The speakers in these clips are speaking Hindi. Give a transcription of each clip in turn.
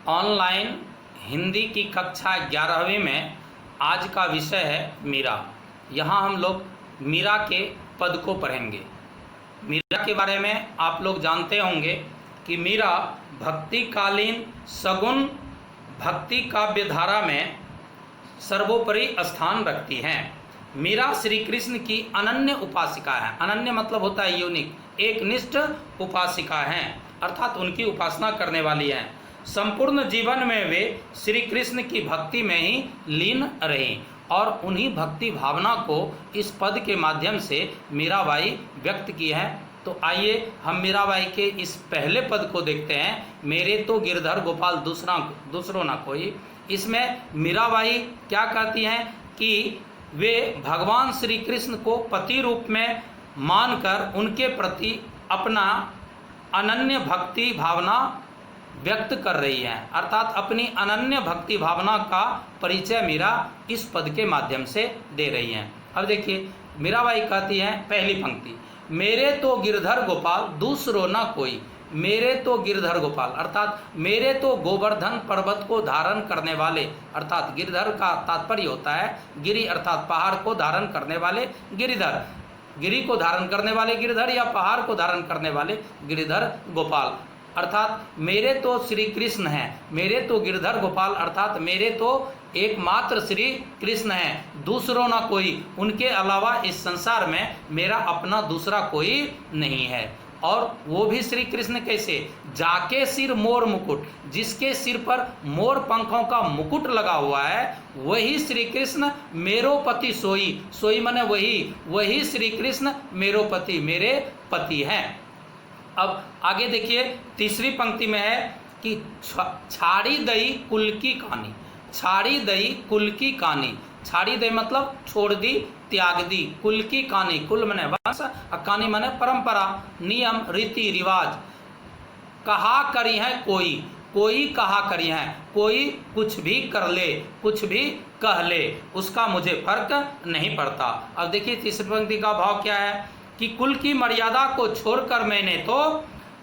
ऑनलाइन हिंदी की कक्षा 11वीं में आज का विषय है मीरा। यहाँ हम लोग मीरा के पद को पढ़ेंगे। मीरा के बारे में आप लोग जानते होंगे कि मीरा भक्तिकालीन सगुण भक्ति काव्य धारा में सर्वोपरि स्थान रखती हैं। मीरा श्री कृष्ण की अनन्य उपासिका है। अनन्य मतलब होता है यूनिक, एक निष्ठ उपासिका हैं, अर्थात उनकी उपासना करने वाली हैं। संपूर्ण जीवन में वे श्री कृष्ण की भक्ति में ही लीन रहीं और उन्हीं भक्ति भावना को इस पद के माध्यम से मीराबाई व्यक्त की है। तो आइए हम मीराबाई के इस पहले पद को देखते हैं, मेरे तो गिरधर गोपाल दूसरों ना कोई। इसमें मीराबाई क्या कहती हैं कि वे भगवान श्री कृष्ण को पति रूप में मानकर उनके प्रति अपना अनन्य भक्ति भावना व्यक्त कर रही हैं, अर्थात अपनी अनन्य भक्ति भावना का परिचय मीरा इस पद के माध्यम से दे रही हैं। अब देखिए मीराबाई कहती हैं, पहली पंक्ति, मेरे तो गिरधर गोपाल दूसरो ना कोई। मेरे तो गिरधर गोपाल अर्थात मेरे तो गोवर्धन पर्वत को धारण करने वाले, अर्थात गिरधर का तात्पर्य होता है गिरि अर्थात पहाड़ को धारण करने वाले गिरिधर, गिरि को धारण करने वाले गिरधर या पहाड़ को धारण करने वाले गिरिधर गोपाल, अर्थात मेरे तो श्री कृष्ण हैं। मेरे तो गिरधर गोपाल अर्थात मेरे तो एकमात्र श्री कृष्ण हैं, दूसरों ना कोई। उनके अलावा इस संसार में मेरा अपना दूसरा कोई नहीं है। और वो भी श्री कृष्ण कैसे, जाके सिर मोर मुकुट, जिसके सिर पर मोर पंखों का मुकुट लगा हुआ है वही श्री कृष्ण मेरो पति सोई। सोई माने वही श्री कृष्ण मेरो पति, मेरे पति हैं। अब आगे देखिए तीसरी पंक्ति में है कि छाड़ी दई कुल की कहानी। छाड़ी दई कुल की कहानी, छाड़ी दई मतलब छोड़ दी, त्याग दी। कुल की कहानी, कुल माने वंश और कहानी माने परंपरा, नियम, रीति रिवाज। कहा करी है कोई कहा करी है, कोई कुछ भी कर ले, कुछ भी कह ले, उसका मुझे फर्क नहीं पड़ता। अब देखिए तीसरी पंक्ति का भाव क्या है कि कुल की मर्यादा को छोड़कर मैंने तो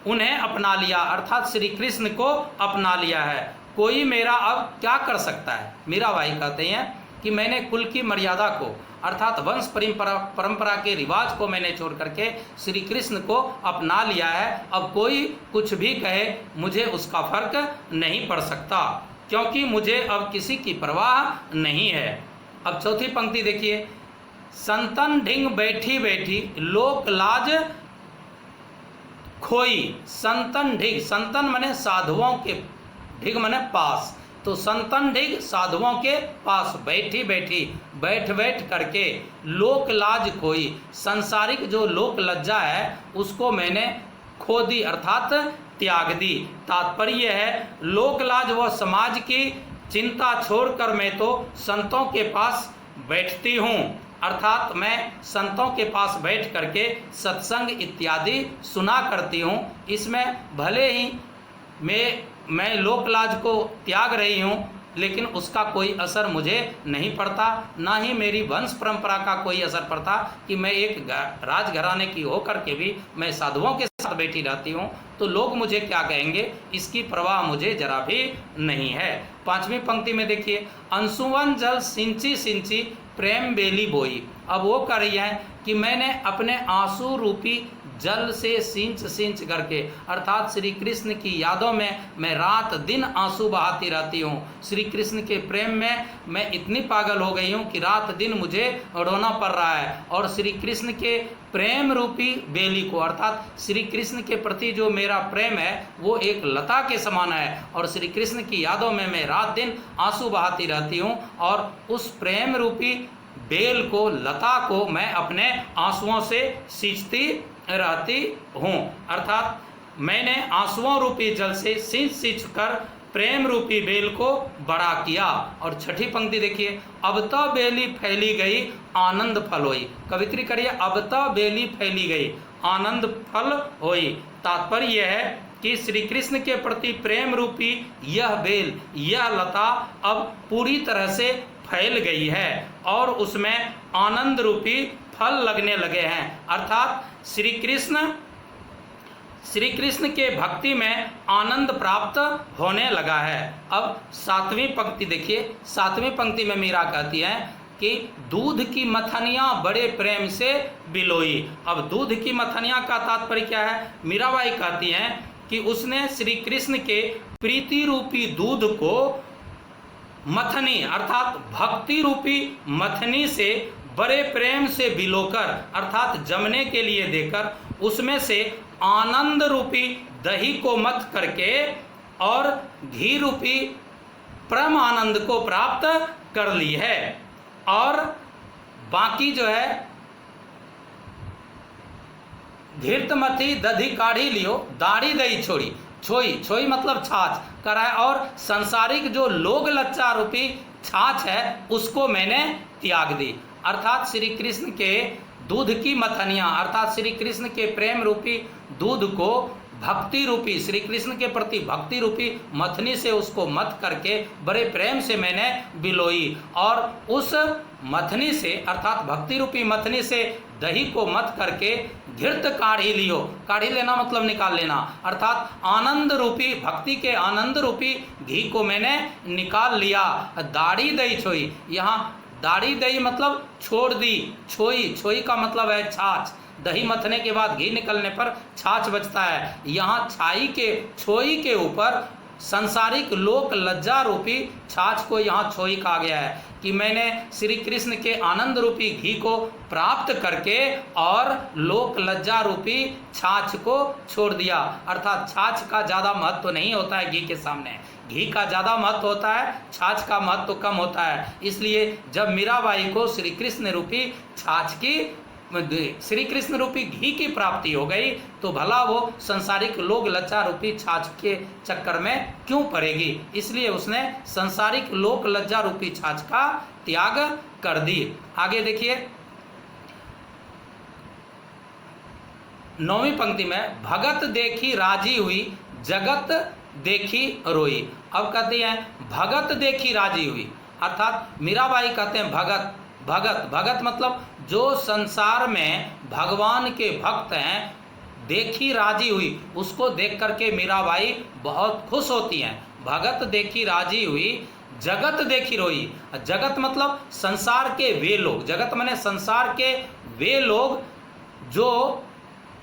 उन्हें अपना लिया, अर्थात श्री कृष्ण को अपना लिया है। कोई मेरा अब क्या कर सकता है। मीराबाई कहते हैं कि मैंने कुल की मर्यादा को अर्थात वंश परंपरा के रिवाज को मैंने छोड़ करके श्री कृष्ण को अपना लिया है। अब कोई कुछ भी कहे मुझे उसका फर्क नहीं पड़ सकता, क्योंकि मुझे अब किसी की परवाह नहीं है। अब चौथी पंक्ति देखिए, संतन ढिंग बैठी बैठी लोक लाज खोई। संतन ढिग, संतन माने साधुओं के, ढिग माने पास, तो संतन ढिग साधुओं के पास बैठी बैठी बैठ करके लोक लाज खोई, सांसारिक जो लोक लज्जा है उसको मैंने खो दी अर्थात त्याग दी। तात्पर्य है लोक लाज व समाज की चिंता छोड़कर मैं तो संतों के पास बैठती हूँ, अर्थात मैं संतों के पास बैठ करके सत्संग इत्यादि सुना करती हूँ। इसमें भले ही मैं लोकलाज को त्याग रही हूँ, लेकिन उसका कोई असर मुझे नहीं पड़ता, ना ही मेरी वंश परंपरा का कोई असर पड़ता कि मैं एक राजघराने की होकर के भी मैं साधुओं के साथ बैठी रहती हूँ, तो लोग मुझे क्या कहेंगे इसकी परवाह मुझे जरा भी नहीं है। पांचवी पंक्ति में देखिए, अंशुवन जल सिंची सिंची प्रेम बेली बोई। अब वो कह रही है कि मैंने अपने आंसू रूपी जल से सींच करके अर्थात श्री कृष्ण की यादों में मैं रात दिन आंसू बहाती रहती हूँ। श्री कृष्ण के प्रेम में मैं इतनी पागल हो गई हूँ कि रात दिन मुझे रोना पड़ रहा है। और श्री कृष्ण के प्रेम रूपी बेली को अर्थात श्री कृष्ण के प्रति जो मेरा प्रेम है वो एक लता के समान है, और श्री कृष्ण की यादों में मैं रात दिन आंसू बहाती रहती हूँ। और उस प्रेम रूपी बेल को, लता को मैं अपने आंसुओं से सींचती रहती हूँ, अर्थात मैंने आंसुओं रूपी जल से सींच कर प्रेम रूपी बेल को बड़ा किया। और छठी पंक्ति देखिए, अब तो बेली फैली गई आनंद फल होई। कवित्री करिए, अब तो बेली फैली गई आनंद फल होई। तात्पर्य यह है कि श्री कृष्ण के प्रति प्रेम रूपी यह बेल, यह लता अब पूरी तरह से फैल गई है और उसमें आनंद रूपी फल लगने लगे हैं, अर्थात श्री कृष्ण श्री कृष्ण के भक्ति में आनंद प्राप्त होने लगा है। अब 7वीं पंक्ति देखिए, 7वीं पंक्ति में मीरा कहती है कि दूध की मथनियाँ बड़े प्रेम से बिलोई। अब दूध की मथनियाँ का तात्पर्य क्या है? मीराबाई कहती हैं कि उसने श्री कृष्ण के प्रीति रूपी दूध को मथनी अर्थात भक्ति रूपी मथनी से बड़े प्रेम से बिलोकर अर्थात जमने के लिए देकर उसमें से आनंद रूपी दही को मथ करके और घी रूपी परम आनंद को प्राप्त कर ली है। और बाकी जो है घृतमथी दधी काढ़ी लियो दाढ़ी दही छोड़ी, छोई मतलब छाछ करा है, और संसारिक जो लोग लच्चा रूपी छाछ है उसको मैंने त्याग दी। अर्थात श्री कृष्ण के दूध की मथनियाँ अर्थात श्री कृष्ण के प्रेम रूपी दूध को भक्ति रूपी श्री कृष्ण के प्रति भक्ति रूपी मथनी से उसको मथ करके बड़े प्रेम से मैंने बिलोई, और उस मथनी से अर्थात भक्ति रूपी मथनी से दही को मथ करके घृत काढ़ी लियो, काढ़ी लेना मतलब निकाल लेना, अर्थात आनंद रूपी भक्ति के आनंद रूपी घी को मैंने निकाल लिया। दाढ़ी दही छोई, यहाँ दाढ़ी दही मतलब छोड़ दी, छोई का मतलब है छाछ। दही मथने के बाद घी निकलने पर छाछ बचता है। यहाँ छोई के ऊपर संसारिक लोक लज्जा रूपी छाछ को यहाँ छोई कहा गया है कि मैंने श्री कृष्ण के आनंद रूपी घी को प्राप्त करके और लोक लज्जा रूपी छाछ को छोड़ दिया। अर्थात छाछ का ज़्यादा महत्व नहीं होता है घी के सामने, घी का ज़्यादा महत्व होता है, छाछ का महत्व कम होता है। इसलिए जब मीराबाई को श्री कृष्ण रूपी छाछ की श्री कृष्ण रूपी घी की प्राप्ति हो गई तो भला वो संसारिक लोग लज्जा रूपी छाछ के चक्कर में क्यों पड़ेगी। इसलिए उसने संसारिक लोक लज्जा रूपी छाछ का त्याग कर दी। आगे देखिए 9वीं पंक्ति में भगत देखी राजी हुई जगत देखी रोई। अब कहते हैं भगत देखी राजी हुई, अर्थात मीराबाई कहते हैं भगत मतलब जो संसार में भगवान के भक्त हैं देखी राजी हुई, उसको देख करके मीराबाई बहुत खुश होती हैं। भगत देखी राजी हुई जगत देखी रोई। जगत मतलब संसार के वे लोग, जगत माने संसार के वे लोग जो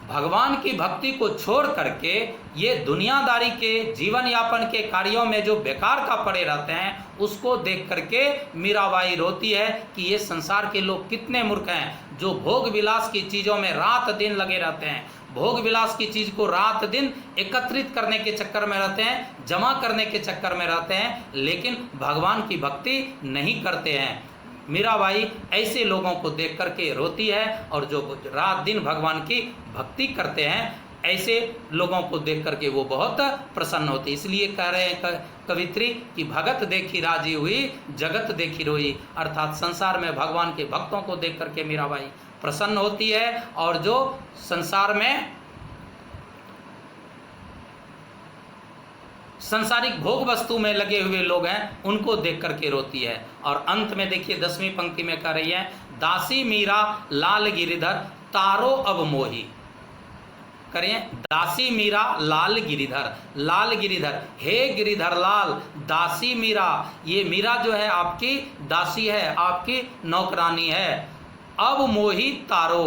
भगवान की भक्ति को छोड़ करके ये दुनियादारी के जीवन यापन के कार्यों में जो बेकार का पड़े रहते हैं उसको देख करके मीराबाई रोती है कि ये संसार के लोग कितने मूर्ख हैं जो भोग विलास की चीज़ों में रात दिन लगे रहते हैं, भोग विलास की चीज़ को रात दिन एकत्रित करने के चक्कर में रहते हैं, जमा करने के चक्कर में रहते हैं, लेकिन भगवान की भक्ति नहीं करते हैं। मीराबाई ऐसे लोगों को देख करके रोती है और जो रात दिन भगवान की भक्ति करते हैं ऐसे लोगों को देख करके वो बहुत प्रसन्न होती। इसलिए कह रहे हैं कवित्री कि भगत देखी राजी हुई जगत देखी रोई, अर्थात संसार में भगवान के भक्तों को देख करके मीराबाई प्रसन्न होती है और जो संसार में संसारिक भोग वस्तु में लगे हुए लोग हैं उनको देख करके रोती है। और अंत में देखिए 10वीं पंक्ति में कह रही है दासी मीरा लाल गिरिधर तारो अब मोही। करिए दासी मीरा लाल गिरिधर हे गिरिधर लाल दासी मीरा, ये मीरा जो है आपकी दासी है, आपकी नौकरानी है। अब मोही तारो,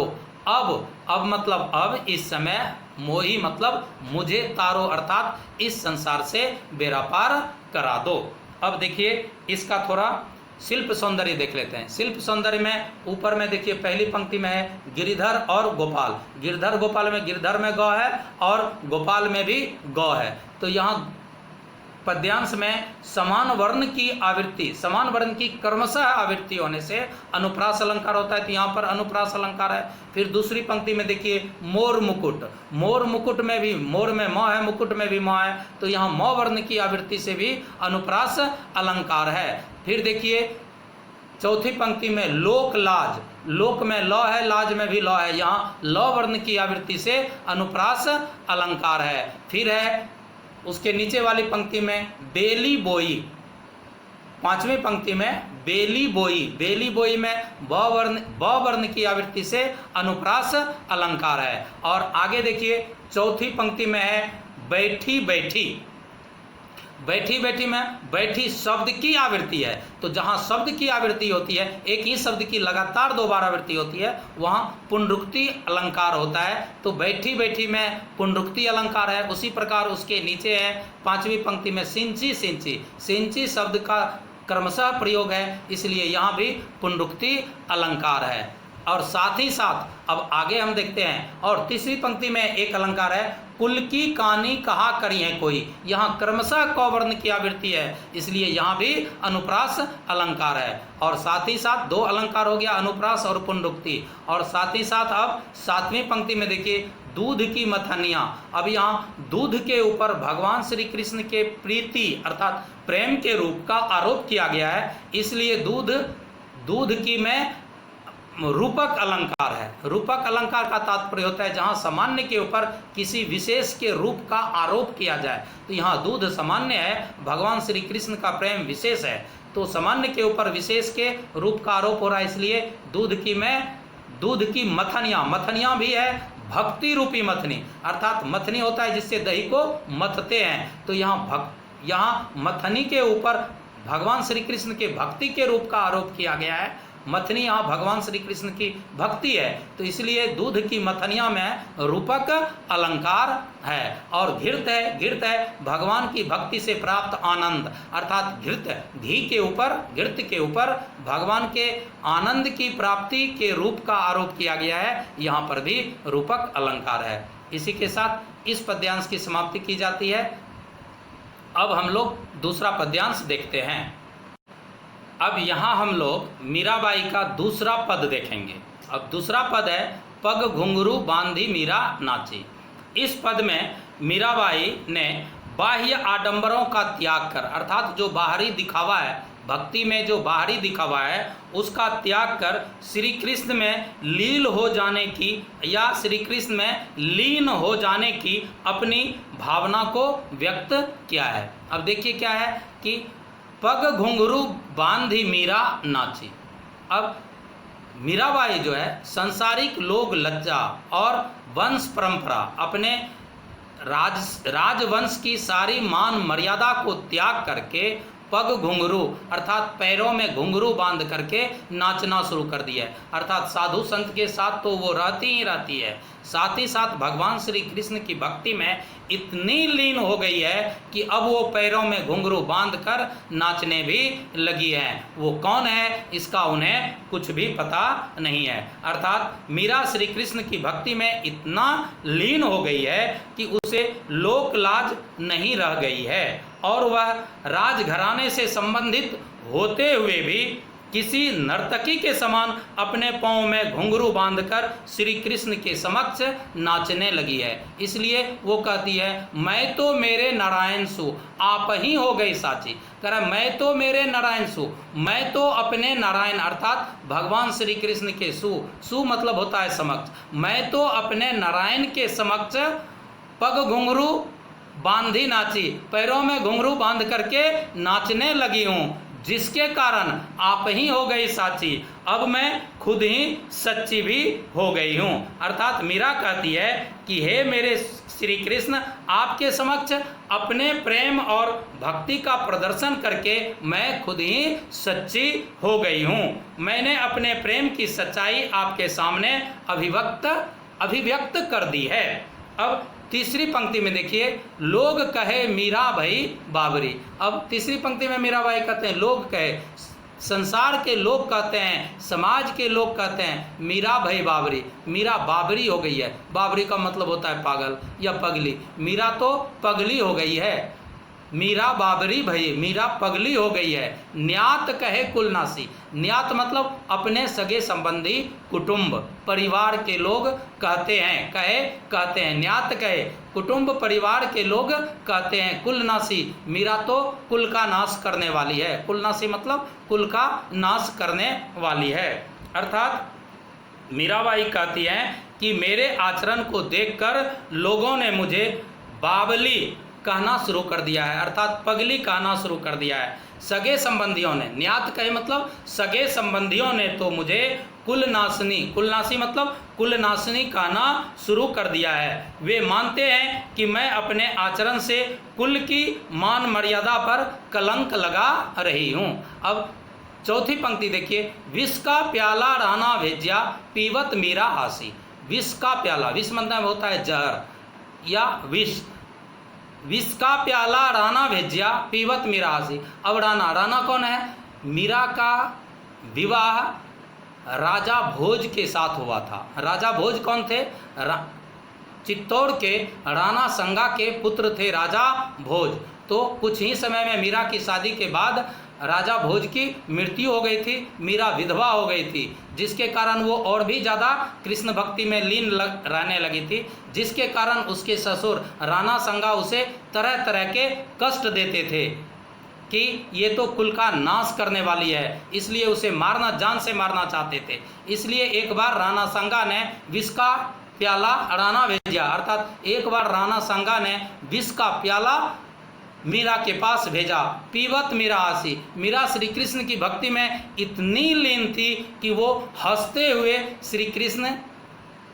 अब मतलब अब इस समय, मोही मतलब मुझे तारो अर्थात इस संसार से बेड़ा पार करा दो। अब देखिए इसका थोड़ा शिल्प सौंदर्य देख लेते हैं। शिल्प सौंदर्य में ऊपर में देखिए पहली पंक्ति में है गिरिधर और गोपाल। गिरधर गोपाल में गिरधर में गौ है और गोपाल में भी गौ है। तो यहाँ पद्यांश में समान वर्ण की आवृत्ति, समान वर्ण की क्रमशः आवृत्ति होने से अनुप्रास अलंकार होता है, तो यहाँ पर अनुप्रास अलंकार है। फिर दूसरी पंक्ति में देखिए मोर मुकुट में भी मोर में म है, मुकुट में भी म है, तो यहाँ म वर्ण की आवृत्ति से भी अनुप्रास अलंकार है। फिर देखिए चौथी पंक्ति में लोक लाज, लोक में ल है, लाज में भी ल है, यहाँ ल वर्ण की आवृत्ति से अनुप्रास अलंकार है। फिर है उसके नीचे वाली पंक्ति में बेली बोई, पांचवी पंक्ति में बेली बोई, बेली बोई में ब वर्ण की आवृत्ति से अनुप्रास अलंकार है। और आगे देखिए चौथी पंक्ति में है बैठी बैठी, बैठी बैठी में बैठी शब्द की आवृत्ति है। तो जहाँ शब्द की आवृत्ति होती है, एक ही शब्द की लगातार 2 बार आवृत्ति होती है, वहाँ पुनरुक्ति अलंकार होता है। तो बैठी बैठी में पुनरुक्ति अलंकार है। उसी प्रकार उसके नीचे है पांचवी पंक्ति में सिंची सिंची, सिंची शब्द का क्रमशः प्रयोग है, इसलिए यहाँ भी पुनरुक्ति अलंकार है। और साथ ही साथ अब आगे हम देखते हैं, और तीसरी पंक्ति में एक अलंकार है कुल की कहानी कहा करी है कोई, यहाँ क्रमशः क वर्ण की आवृत्ति है, इसलिए यहाँ भी अनुप्रास अलंकार है। और साथ ही साथ 2 अलंकार हो गया, अनुप्रास और पुनरुक्ति। और साथ ही साथ अब सातवीं पंक्ति में देखिए दूध की मथनियाँ। अब यहाँ दूध के ऊपर भगवान श्री कृष्ण के प्रीति अर्थात प्रेम के रूप का आरोप किया गया है, इसलिए दूध की में रूपक अलंकार है। रूपक अलंकार का तात्पर्य होता है जहाँ सामान्य के ऊपर किसी विशेष के रूप का आरोप किया जाए। तो यहाँ दूध सामान्य है, भगवान श्री कृष्ण का प्रेम विशेष है, तो सामान्य के ऊपर विशेष के रूप का आरोप हो रहा है, इसलिए दूध की मथनियाँ, मथनियाँ भी है भक्ति रूपी मथनी, अर्थात मथनी होता है जिससे दही को मथते हैं। तो यहाँ मथनी के ऊपर भगवान श्री कृष्ण के भक्ति के रूप का आरोप किया गया है। मथनी यहाँ भगवान श्री कृष्ण की भक्ति है, तो इसलिए दूध की मथनिया में रूपक अलंकार है। और घृत है भगवान की भक्ति से प्राप्त आनंद, अर्थात घृत के ऊपर भगवान के आनंद की प्राप्ति के रूप का आरोप किया गया है, यहाँ पर भी रूपक अलंकार है। इसी के साथ इस पद्यांश की समाप्ति की जाती है। अब हम लोग दूसरा पद्यांश देखते हैं। अब यहाँ हम लोग मीराबाई का दूसरा पद देखेंगे। अब दूसरा पद है पग घुंघरू बांधी मीरा नाची। इस पद में मीराबाई ने बाह्य आडंबरों का त्याग कर, अर्थात जो बाहरी दिखावा है, भक्ति में जो बाहरी दिखावा है उसका त्याग कर श्री कृष्ण में लीन हो जाने की या श्री कृष्ण में लीन हो जाने की अपनी भावना को व्यक्त किया है। अब देखिए क्या है कि पग घुंघरू बांधी मीरा नाची। अब मीराबाई जो है सांसारिक लोक लज्जा और वंश परंपरा, अपने राजवंश की सारी मान मर्यादा को त्याग करके पग घुंघरू अर्थात पैरों में घुंघरू बांध करके नाचना शुरू कर दिया है। अर्थात साधु संत के साथ तो वो रहती ही रहती है, साथ ही साथ भगवान श्री कृष्ण की भक्ति में इतनी लीन हो गई है कि अब वो पैरों में घुंघरू बांध कर नाचने भी लगी है। वो कौन है इसका उन्हें कुछ भी पता नहीं है। अर्थात मीरा श्री कृष्ण की भक्ति में इतना लीन हो गई है कि उसे लोक लाज नहीं रह गई है और वह राजघराने से संबंधित होते हुए भी किसी नर्तकी के समान अपने पाँव में घुंघरू बांधकर श्री कृष्ण के समक्ष नाचने लगी है। इसलिए वो कहती है मैं तो मेरे नारायण सु आप ही हो गई साची। कह रहा मैं तो मेरे नारायण सु, मैं तो अपने नारायण अर्थात भगवान श्री कृष्ण के सु मतलब होता है समक्ष, मैं तो अपने नारायण के समक्ष पग घुंघरू बांधी नाची, पैरों में घुंघरू बांध करके नाचने लगी हूँ, जिसके कारण आप ही हो गई साची, अब मैं खुद ही सच्ची भी हो गई हूँ। अर्थात मीरा कहती है कि हे मेरे श्री कृष्ण, आपके समक्ष अपने प्रेम और भक्ति का प्रदर्शन करके मैं खुद ही सच्ची हो गई हूँ। मैंने अपने प्रेम की सच्चाई आपके सामने अभिव्यक्त कर दी है। अब तीसरी पंक्ति में देखिए लोग कहे मीरा भाई बाबरी। अब तीसरी पंक्ति में मीराबाई कहते हैं लोग कहे, संसार के लोग कहते हैं, समाज के लोग कहते हैं मीरा भाई बाबरी, मीरा बाबरी हो गई है। बाबरी का मतलब होता है पागल या पगली, मीरा तो पगली हो गई है, मीरा बाबरी भई, मीरा पगली हो गई है। न्यात कहे कुलनासी, न्यात मतलब अपने सगे संबंधी कुटुंब परिवार के लोग कहते हैं, न्यात कहे कुटुंब परिवार के लोग कहते हैं कुलनासी, मीरा तो कुल का नाश करने वाली है। कुलनासी मतलब कुल का नाश करने वाली है। अर्थात मीराबाई कहती हैं कि मेरे आचरण को देखकर लोगों ने मुझे बाबली कहना शुरू कर दिया है, अर्थात पगली कहना शुरू कर दिया है। सगे संबंधियों ने, न्यात कहे मतलब सगे संबंधियों ने तो मुझे कुलनाशनी, कुलनाशी मतलब कुलनाशनी कहना शुरू कर दिया है। वे मानते हैं कि मैं अपने आचरण से कुल की मान मर्यादा पर कलंक लगा रही हूँ। अब चौथी पंक्ति देखिए, विष का प्याला राना भेज्या पीवत मीरा आसी। विष का प्याला, विष मतलब होता है जहर या विष। विष का प्याला राना भेज्या पीवत मीरा आसी। अब राना, राना कौन है? मीरा का विवाह राजा भोज के साथ हुआ था। राजा भोज कौन थे? चित्तौड़ के राणा संगा के पुत्र थे राजा भोज। तो कुछ ही समय में मीरा की शादी के बाद राजा भोज की मृत्यु हो गई थी, मीरा विधवा हो गई थी, जिसके कारण वो और भी ज़्यादा कृष्ण भक्ति में लीन रहने लगी थी, जिसके कारण उसके ससुर राणा संगा उसे तरह तरह के कष्ट देते थे कि ये तो कुल का नाश करने वाली है, इसलिए उसे मारना, जान से मारना चाहते थे। इसलिए एक बार राणा संगा ने विष का प्याला राणा भेजा, अर्थात एक बार राणा संगा ने विष का प्याला मीरा के पास भेजा। पीवत मीरा आसी, मीरा श्री कृष्ण की भक्ति में इतनी लीन थी कि वो हंसते हुए श्री कृष्ण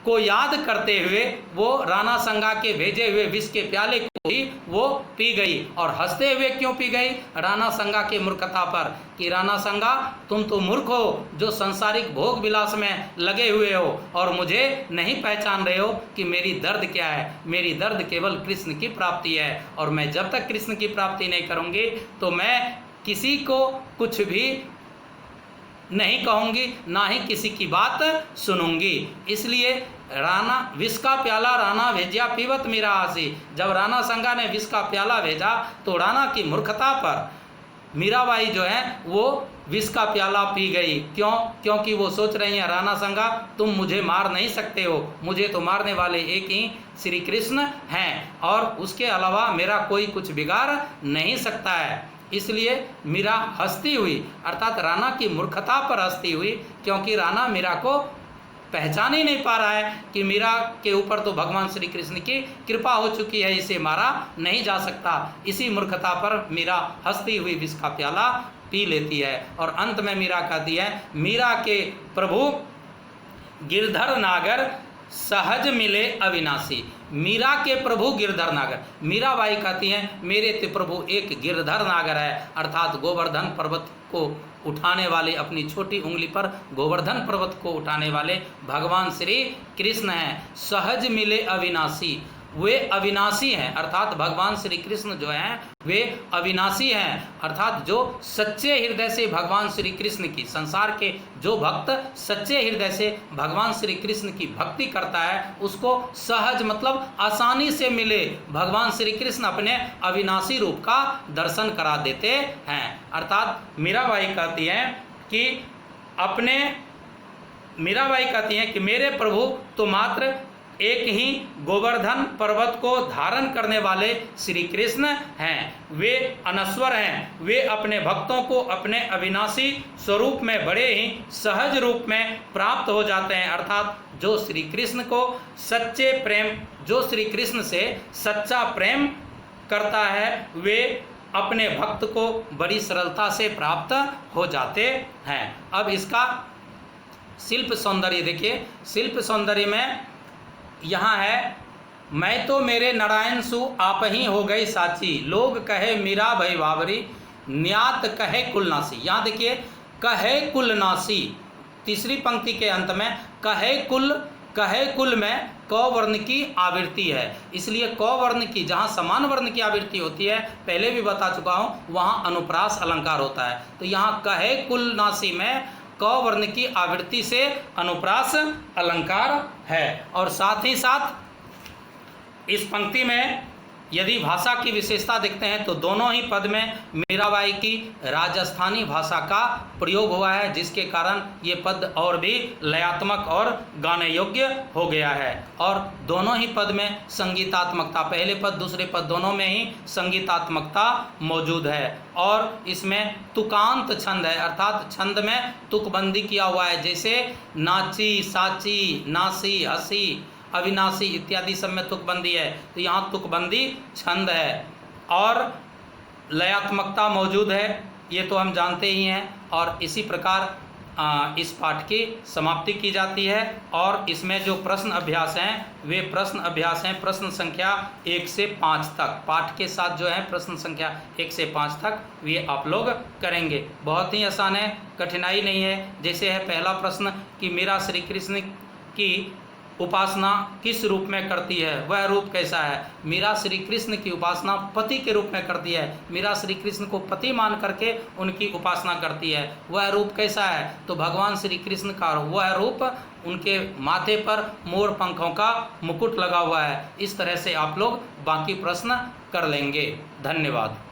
को याद करते हुए वो राणा संगा के भेजे हुए विष के प्याले को ही वो पी गई। और हंसते हुए क्यों पी गई? राणा संगा के मूर्खता पर, कि राणा संगा तुम तो मूर्ख हो जो संसारिक भोग विलास में लगे हुए हो और मुझे नहीं पहचान रहे हो कि मेरी दर्द क्या है। मेरी दर्द केवल कृष्ण की प्राप्ति है, और मैं जब तक कृष्ण की प्राप्ति नहीं करूँगी तो मैं किसी को कुछ भी नहीं कहूँगी, ना ही किसी की बात सुनूंगी। इसलिए राणा विष का प्याला राणा भेजा पीवत मीरा आसी। जब राणा संगा ने विष का प्याला भेजा तो राणा की मूर्खता पर मीराबाई जो है वो विष का प्याला पी गई। क्यों? क्योंकि वो सोच रही हैं राणा संगा तुम मुझे मार नहीं सकते हो, मुझे तो मारने वाले एक ही श्री कृष्ण हैं और उसके अलावा मेरा कोई कुछ बिगाड़ नहीं सकता है। इसलिए मीरा हंसती हुई, अर्थात राणा की मूर्खता पर हंसती हुई, क्योंकि राणा मीरा को पहचान ही नहीं पा रहा है कि मीरा के ऊपर तो भगवान श्री कृष्ण की कृपा हो चुकी है, इसे मारा नहीं जा सकता। इसी मूर्खता पर मीरा हंसती हुई विष का प्याला पी लेती है और अंत में मीरा कहती है, मीरा के प्रभु गिरधर नागर सहज मिले अविनाशी। मीरा के प्रभु गिरधर नागर, मीराबाई कहती हैं मेरे ते प्रभु एक गिरधर नागर है, अर्थात गोवर्धन पर्वत को उठाने वाले, अपनी छोटी उंगली पर गोवर्धन पर्वत को उठाने वाले भगवान श्री कृष्ण हैं। सहज मिले अविनाशी, वे अविनाशी हैं, अर्थात भगवान श्री कृष्ण जो हैं वे अविनाशी हैं, अर्थात जो सच्चे हृदय से भगवान श्री कृष्ण की, संसार के जो भक्त सच्चे हृदय से भगवान श्री कृष्ण की भक्ति करता है उसको सहज मतलब आसानी से मिले भगवान श्री कृष्ण अपने अविनाशी रूप का दर्शन करा देते हैं। अर्थात मीराबाई कहती हैं कि मेरे प्रभु तो मात्र एक ही गोवर्धन पर्वत को धारण करने वाले श्री कृष्ण हैं, वे अनश्वर हैं, वे अपने भक्तों को अपने अविनाशी स्वरूप में बड़े ही सहज रूप में प्राप्त हो जाते हैं। अर्थात जो श्री कृष्ण को सच्चे प्रेम, जो श्री कृष्ण से सच्चा प्रेम करता है वे अपने भक्त को बड़ी सरलता से प्राप्त हो जाते हैं। अब इसका शिल्प सौंदर्य देखिए, शिल्प सौंदर्य में यहाँ है, मैं तो मेरे नारायण सु आप ही हो गई साची, लोग कहे मीरा भई बाबरी, न्यात कहे कुलनासी। यहाँ देखिए कहे कुलनासी, तीसरी पंक्ति के अंत में कहे कुल में क वर्ण की आवृत्ति है, इसलिए क वर्ण की जहाँ समान वर्ण की आवृत्ति होती है, पहले भी बता चुका हूँ, वहाँ अनुप्रास अलंकार होता है। तो यहाँ कहे कुलनासी में क वर्ण की आवृत्ति से अनुप्रास अलंकार है। और साथ ही साथ इस पंक्ति में यदि भाषा की विशेषता देखते हैं तो दोनों ही पद में मीराबाई की राजस्थानी भाषा का प्रयोग हुआ है, जिसके कारण ये पद और भी लयात्मक और गाने योग्य हो गया है। और दोनों ही पद में संगीतात्मकता, पहले पद दूसरे पद दोनों में ही संगीतात्मकता मौजूद है। और इसमें तुकांत छंद है, अर्थात छंद में तुकबंदी किया हुआ है, जैसे नाची, साची, नासी, हसी, अविनाशी इत्यादि सब में तुकबंदी है, तो यहाँ तुकबंदी छंद है। और लयात्मकता मौजूद है, ये तो हम जानते ही हैं। और इसी प्रकार इस पाठ की समाप्ति की जाती है। और इसमें जो प्रश्न अभ्यास हैं वे प्रश्न अभ्यास हैं प्रश्न संख्या 1 से 5 तक। पाठ के साथ जो है प्रश्न संख्या 1 से 5 तक ये आप लोग करेंगे। बहुत ही आसान है, कठिनाई नहीं है। जैसे है पहला प्रश्न कि मीरा श्री कृष्ण की उपासना किस रूप में करती है, वह रूप कैसा है। मीरा श्री कृष्ण की उपासना पति के रूप में करती है। मीरा श्री कृष्ण को पति मान करके उनकी उपासना करती है। वह रूप कैसा है, तो भगवान श्री कृष्ण का वह रूप, उनके माथे पर मोर पंखों का मुकुट लगा हुआ है। इस तरह से आप लोग बाकी प्रश्न कर लेंगे। धन्यवाद।